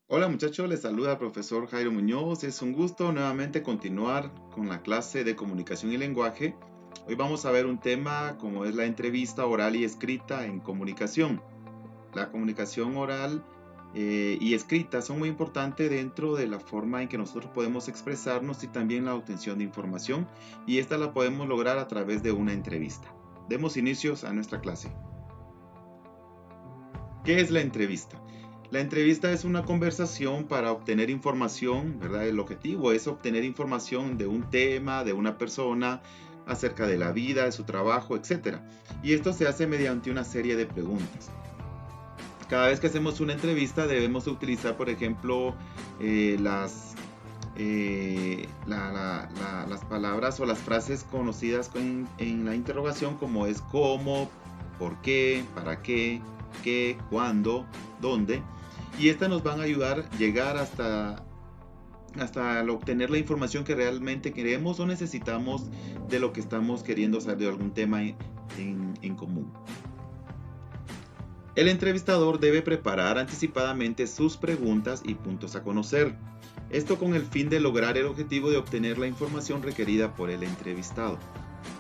Hola muchachos, les saluda el profesor Jairo Muñoz. Es un gusto nuevamente continuar con la clase de comunicación y lenguaje. Hoy vamos a ver un tema como es la entrevista oral y escrita en comunicación. La comunicación oral y escrita son muy importantes dentro de la forma en que nosotros podemos expresarnos y también la obtención de información, y esta la podemos lograr a través de una entrevista. Demos inicios a nuestra clase. ¿Qué es la entrevista? La entrevista es una conversación para obtener información, ¿verdad? El objetivo es obtener información de un tema, de una persona, acerca de la vida, de su trabajo, etcétera. Y esto se hace mediante una serie de preguntas. Cada vez que hacemos una entrevista debemos utilizar, por ejemplo, las palabras o las frases conocidas en la interrogación, como es cómo, por qué, para qué, cuándo, dónde. Y estas nos van a ayudar a llegar hasta obtener la información que realmente queremos o necesitamos de lo que estamos queriendo saber de algún tema en común. El entrevistador debe preparar anticipadamente sus preguntas y puntos a conocer. Esto con el fin de lograr el objetivo de obtener la información requerida por el entrevistado.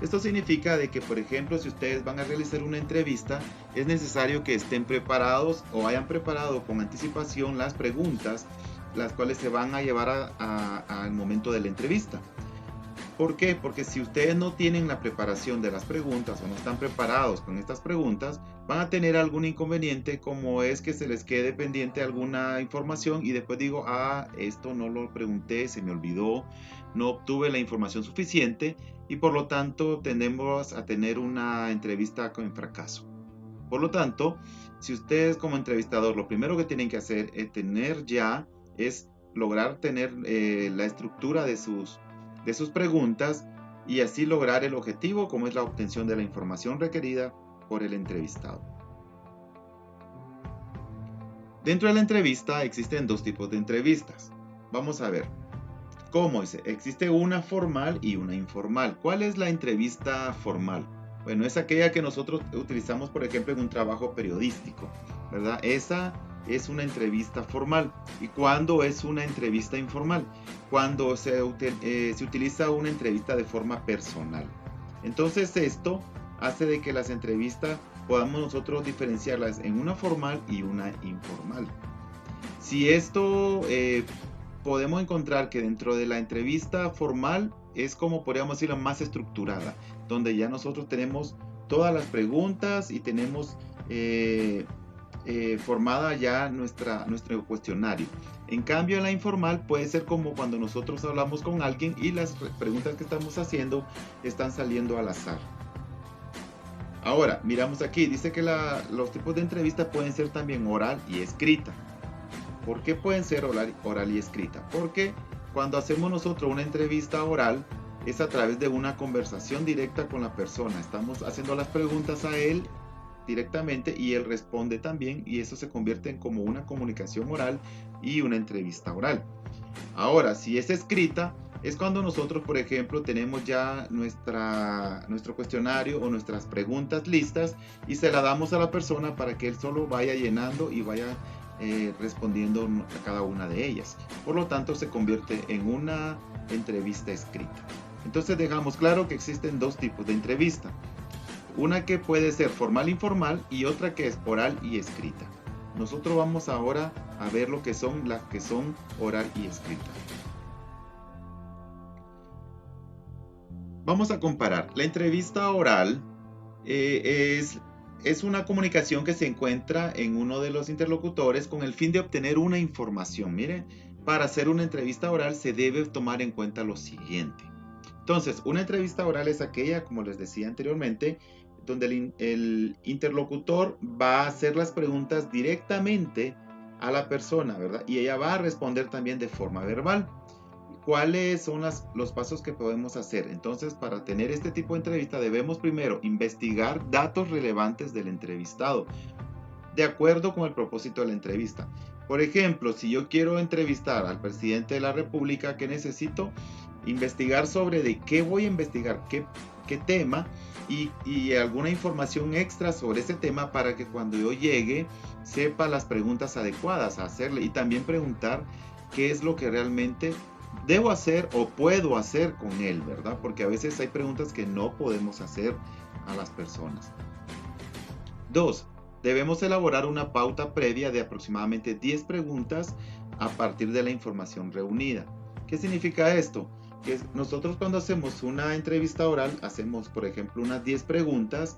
Esto significa de que, por ejemplo, si ustedes van a realizar una entrevista, es necesario que estén preparados o hayan preparado con anticipación las preguntas, las cuales se van a llevar al momento de la entrevista. ¿Por qué? Porque si ustedes no tienen la preparación de las preguntas o no están preparados con estas preguntas, van a tener algún inconveniente, como es que se les quede pendiente alguna información y después digo, esto no lo pregunté, se me olvidó, no obtuve la información suficiente y por lo tanto tendemos a tener una entrevista con fracaso. Por lo tanto, si ustedes como entrevistador lo primero que tienen que hacer es lograr tener la estructura de sus preguntas y así lograr el objetivo, como es la obtención de la información requerida por el entrevistado. Dentro de la entrevista existen dos tipos de entrevistas. Vamos a ver. ¿Cómo es? Existe una formal y una informal. ¿Cuál es la entrevista formal? Bueno, es aquella que nosotros utilizamos, por ejemplo, en un trabajo periodístico, ¿verdad? Esa es una entrevista formal. ¿Y cuándo es una entrevista informal? Cuando se utiliza una entrevista de forma personal. Entonces esto hace de que las entrevistas podamos nosotros diferenciarlas en una formal y una informal. Si esto podemos encontrar que dentro de la entrevista formal es como podríamos decirlo más estructurada, donde ya nosotros tenemos todas las preguntas y tenemos formada ya nuestro cuestionario. En cambio, en la informal puede ser como cuando nosotros hablamos con alguien y las preguntas que estamos haciendo están saliendo al azar. Ahora, miramos aquí, dice que los tipos de entrevista pueden ser también oral y escrita. ¿Por qué pueden ser oral y escrita? Porque cuando hacemos nosotros una entrevista oral es a través de una conversación directa con la persona. Estamos haciendo las preguntas a él directamente y él responde también, y eso se convierte en como una comunicación oral y una entrevista oral. Ahora, si es escrita, es cuando nosotros, por ejemplo, tenemos ya nuestro cuestionario o nuestras preguntas listas y se la damos a la persona para que él solo vaya llenando y vaya respondiendo a cada una de ellas. Por lo tanto, se convierte en una entrevista escrita. Entonces dejamos claro que existen dos tipos de entrevista. Una que puede ser formal e informal y otra que es oral y escrita. Nosotros vamos ahora a ver lo que son las que son oral y escrita. Vamos a comparar. La entrevista oral es una comunicación que se encuentra en uno de los interlocutores con el fin de obtener una información. Miren, para hacer una entrevista oral se debe tomar en cuenta lo siguiente. Entonces, una entrevista oral es aquella, como les decía anteriormente, donde el interlocutor va a hacer las preguntas directamente a la persona, ¿verdad? Y ella va a responder también de forma verbal. ¿Cuáles son los pasos que podemos hacer? Entonces, para tener este tipo de entrevista debemos primero investigar datos relevantes del entrevistado, de acuerdo con el propósito de la entrevista. Por ejemplo, si yo quiero entrevistar al presidente de la República, ¿qué necesito? Investigar sobre de qué voy a investigar, qué tema y alguna información extra sobre ese tema para que cuando yo llegue sepa las preguntas adecuadas a hacerle y también preguntar qué es lo que realmente debo hacer o puedo hacer con él, ¿verdad? Porque a veces hay preguntas que no podemos hacer a las personas. 2. Debemos elaborar una pauta previa de aproximadamente 10 preguntas a partir de la información reunida. ¿Qué significa esto? Que nosotros cuando hacemos una entrevista oral, hacemos por ejemplo unas 10 preguntas,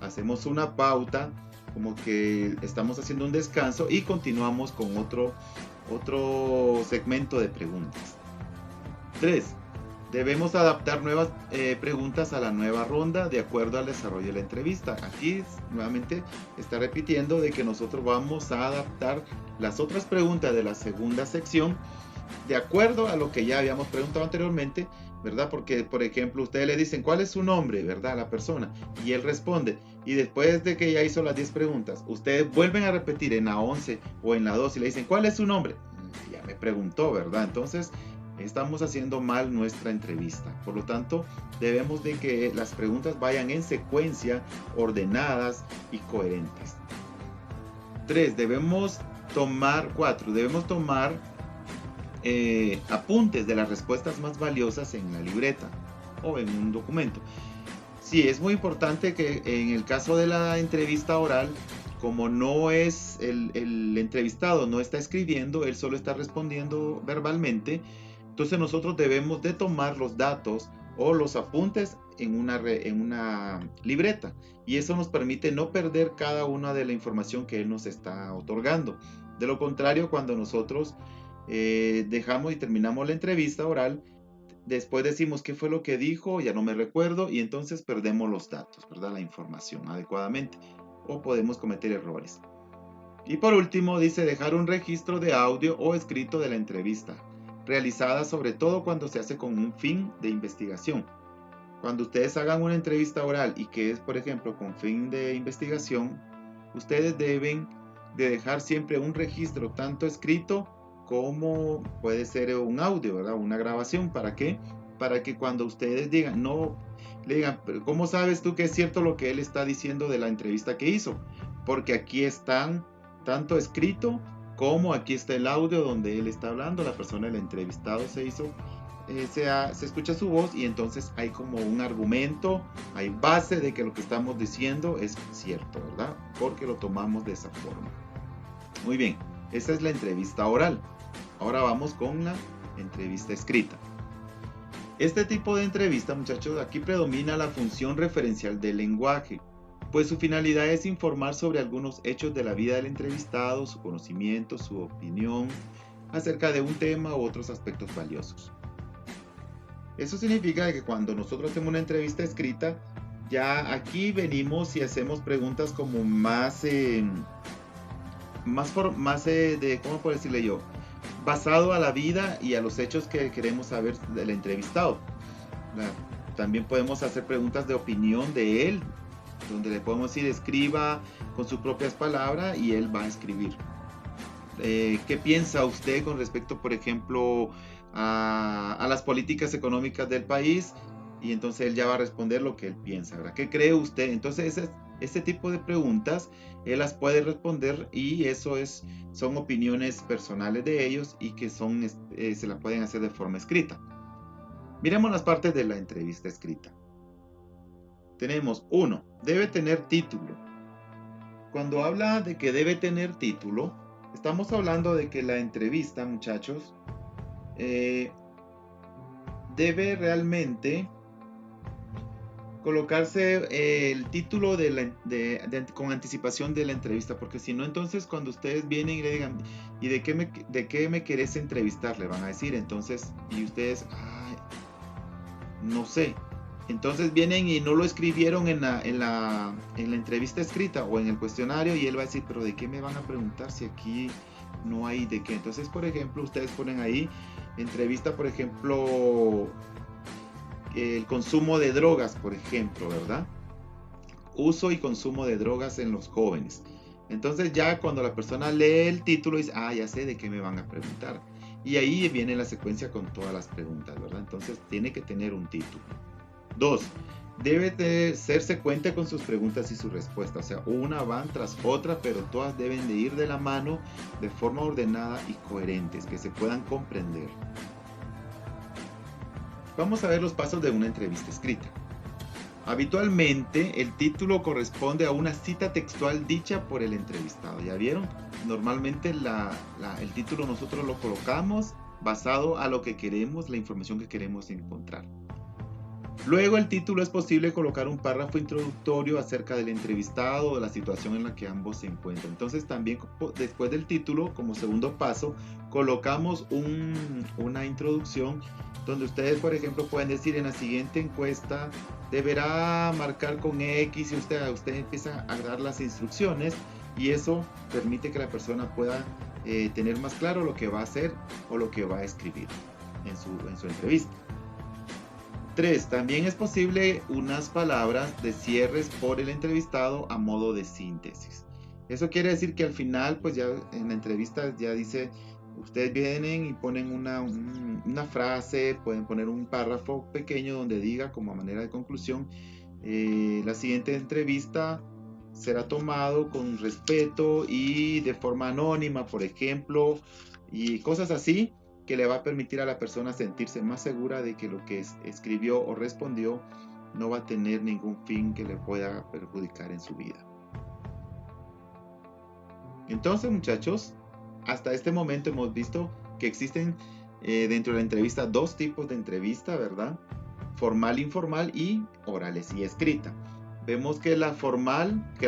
hacemos una pauta, como que estamos haciendo un descanso y continuamos con otro segmento de preguntas. 3. Debemos adaptar nuevas preguntas a la nueva ronda de acuerdo al desarrollo de la entrevista. Aquí nuevamente está repitiendo de que nosotros vamos a adaptar las otras preguntas de la segunda sección de acuerdo a lo que ya habíamos preguntado anteriormente, ¿verdad? Porque, por ejemplo, ustedes le dicen, ¿cuál es su nombre, verdad? A la persona. Y él responde. Y después de que ya hizo las 10 preguntas, ustedes vuelven a repetir en la 11 o en la 2 y le dicen, ¿cuál es su nombre? Ya me preguntó, ¿verdad? Entonces, estamos haciendo mal nuestra entrevista. Por lo tanto, debemos de que las preguntas vayan en secuencia, ordenadas y coherentes. 4. Debemos tomar apuntes de las respuestas más valiosas en la libreta o en un documento. Sí, es muy importante que en el caso de la entrevista oral, como no es el entrevistado no está escribiendo, él solo está respondiendo verbalmente, entonces nosotros debemos de tomar los datos o los apuntes en una libreta y eso nos permite no perder cada una de la información que él nos está otorgando. De lo contrario, cuando nosotros dejamos y terminamos la entrevista oral, después decimos qué fue lo que dijo, ya no me recuerdo y entonces perdemos los datos, ¿verdad? La información adecuadamente o podemos cometer errores. Y por último dice dejar un registro de audio o escrito de la entrevista, realizada sobre todo cuando se hace con un fin de investigación. Cuando ustedes hagan una entrevista oral y que es, por ejemplo, con fin de investigación, ustedes deben de dejar siempre un registro, tanto escrito como puede ser un audio, ¿verdad? Una grabación. ¿Para qué? Para que cuando ustedes digan, no, le digan, ¿cómo sabes tú que es cierto lo que él está diciendo de la entrevista que hizo? Porque aquí están tanto escrito como aquí está el audio donde él está hablando, la persona, el entrevistado se escucha su voz y entonces hay como un argumento, hay base de que lo que estamos diciendo es cierto, ¿verdad? Porque lo tomamos de esa forma. Muy bien, esa es la entrevista oral. Ahora vamos con la entrevista escrita. Este tipo de entrevista, muchachos, aquí predomina la función referencial del lenguaje, pues su finalidad es informar sobre algunos hechos de la vida del entrevistado, su conocimiento, su opinión acerca de un tema u otros aspectos valiosos. Eso significa que cuando nosotros hacemos una entrevista escrita, ya aquí venimos y hacemos preguntas como más ¿cómo puedo decirle yo? Basado a la vida y a los hechos que queremos saber del entrevistado. También podemos hacer preguntas de opinión de él, donde le podemos decir escriba con sus propias palabras y él va a escribir. ¿Qué piensa usted con respecto, por ejemplo, a las políticas económicas del país? Y entonces él ya va a responder lo que él piensa, ¿verdad? ¿Qué cree usted? Entonces ese tipo de preguntas él las puede responder y eso son opiniones personales de ellos y que se la pueden hacer de forma escrita. Miremos las partes de la entrevista escrita. Tenemos 1. Debe tener título. Cuando habla de que debe tener título, estamos hablando de que la entrevista, muchachos, debe realmente colocarse el título con anticipación de la entrevista, porque si no, entonces cuando ustedes vienen y le digan, ¿y de qué me querés entrevistar? Le van a decir, entonces, y ustedes, no sé. Entonces vienen y no lo escribieron en la entrevista escrita o en el cuestionario y él va a decir, pero ¿de qué me van a preguntar si aquí no hay de qué? Entonces, por ejemplo, ustedes ponen ahí, entrevista, por ejemplo, el consumo de drogas, por ejemplo, ¿verdad? Uso y consumo de drogas en los jóvenes. Entonces ya cuando la persona lee el título dice, ya sé de qué me van a preguntar. Y ahí viene la secuencia con todas las preguntas, ¿verdad? Entonces tiene que tener un título. 2. Debe de ser secuente con sus preguntas y sus respuestas, o sea, una van tras otra, pero todas deben de ir de la mano de forma ordenada y coherentes, que se puedan comprender. Vamos a ver los pasos de una entrevista escrita. Habitualmente el título corresponde a una cita textual dicha por el entrevistado. ¿Ya vieron? Normalmente el título nosotros lo colocamos basado a lo que queremos, la información que queremos encontrar. Luego el título es posible colocar un párrafo introductorio acerca del entrevistado o de la situación en la que ambos se encuentran. Entonces también después del título, como segundo paso, colocamos una introducción donde ustedes, por ejemplo, pueden decir en la siguiente encuesta deberá marcar con X y usted empieza a dar las instrucciones y eso permite que la persona pueda tener más claro lo que va a hacer o lo que va a escribir en su entrevista. 3. También es posible unas palabras de cierres por el entrevistado a modo de síntesis. Eso quiere decir que al final, pues ya en la entrevista ya dice, ustedes vienen y ponen una frase, pueden poner un párrafo pequeño donde diga como a manera de conclusión, la siguiente entrevista será tomado con respeto y de forma anónima, por ejemplo, y cosas así que le va a permitir a la persona sentirse más segura de que lo que escribió o respondió no va a tener ningún fin que le pueda perjudicar en su vida. Entonces, muchachos, hasta este momento hemos visto que existen dentro de la entrevista dos tipos de entrevista, ¿verdad? Formal, informal y orales y escrita. Vemos que la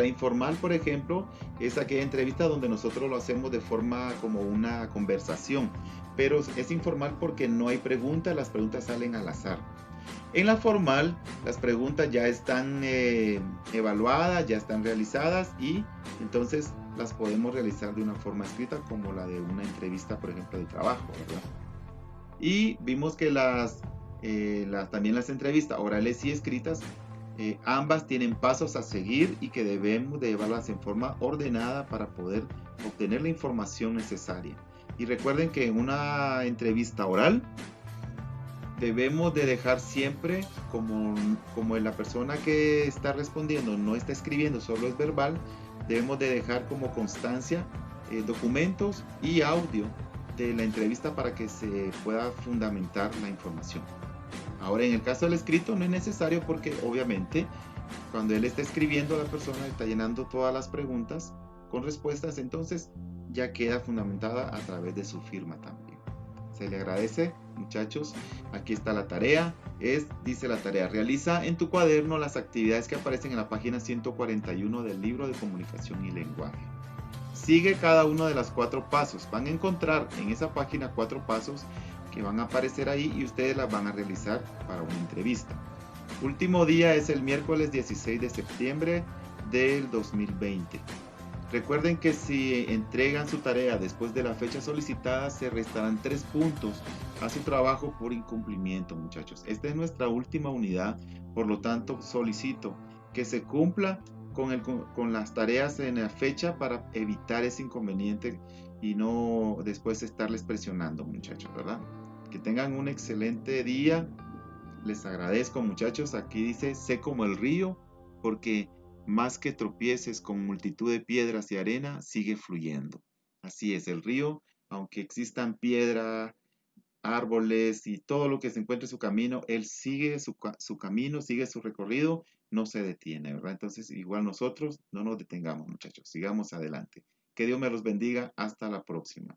informal, por ejemplo, es aquella entrevista donde nosotros lo hacemos de forma como una conversación, pero es informal porque no hay preguntas, las preguntas salen al azar. En la formal, las preguntas ya están evaluadas, ya están realizadas y entonces las podemos realizar de una forma escrita como la de una entrevista, por ejemplo, de trabajo, ¿verdad? Y vimos que también las entrevistas orales y escritas, ambas tienen pasos a seguir y que debemos de llevarlas en forma ordenada para poder obtener la información necesaria. Y recuerden que en una entrevista oral debemos de dejar siempre, como la persona que está respondiendo no está escribiendo, solo es verbal, debemos de dejar como constancia documentos y audio de la entrevista para que se pueda fundamentar la información. Ahora, en el caso del escrito no es necesario porque obviamente cuando él está escribiendo, la persona está llenando todas las preguntas con respuestas, entonces ya queda fundamentada a través de su firma también. Se le agradece, muchachos. Aquí está la tarea. Dice la tarea, realiza en tu cuaderno las actividades que aparecen en la página 141 del libro de comunicación y lenguaje. Sigue cada uno de los 4 pasos. Van a encontrar en esa página 4 pasos que van a aparecer ahí y ustedes las van a realizar para una entrevista. Último día es el miércoles 16 de septiembre del 2020. Recuerden que si entregan su tarea después de la fecha solicitada, se restarán 3 puntos a su trabajo por incumplimiento, muchachos. Esta es nuestra última unidad, por lo tanto solicito que se cumpla con las tareas en la fecha para evitar ese inconveniente y no después estarles presionando, muchachos, ¿verdad? Que tengan un excelente día. Les agradezco, muchachos. Aquí dice, sé como el río, porque más que tropieces con multitud de piedras y arena, sigue fluyendo. Así es, el río, aunque existan piedras, árboles y todo lo que se encuentre en su camino, él sigue su camino, sigue su recorrido, no se detiene, ¿verdad? Entonces, igual nosotros no nos detengamos, muchachos, sigamos adelante. Que Dios me los bendiga. Hasta la próxima.